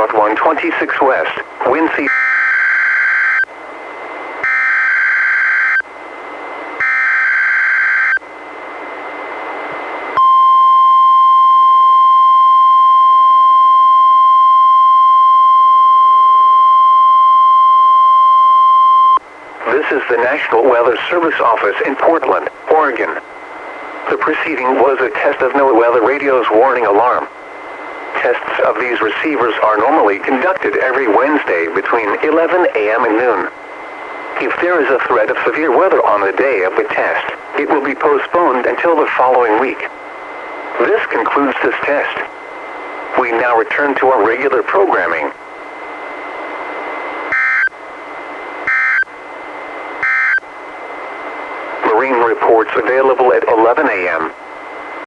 south 126 west, wind C. This is the National Weather Service Office in Portland, Oregon. The preceding was a test of NOAA Weather Radio's warning alarm. Tests of these receivers are normally conducted every Wednesday between 11 a.m. and noon. If there is a threat of severe weather on the day of the test, it will be postponed until the following week. This concludes this test. We now return to our regular programming. Marine reports available at 11 a.m.